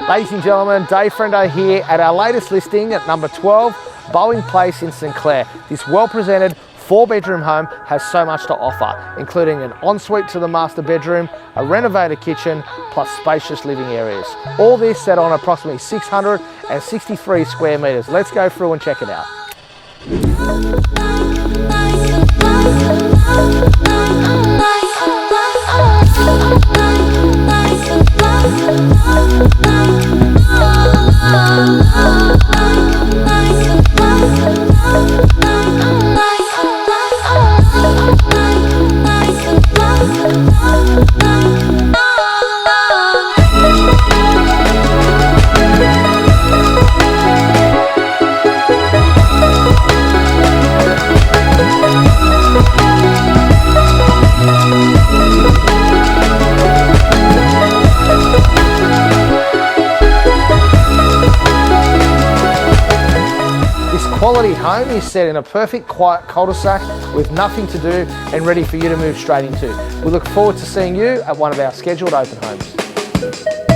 Ladies and gentlemen, Dave Frendo here at our latest listing at number 12, Boeing Place in St Clair. This well-presented 4-bedroom home has so much to offer, including an ensuite to the master bedroom, a renovated kitchen, plus spacious living areas. All this set on approximately 663 square metres. Let's go through and check it out. Quality home is set in a perfect quiet cul-de-sac with nothing to do and ready for you to move straight into. We look forward to seeing you at one of our scheduled open homes.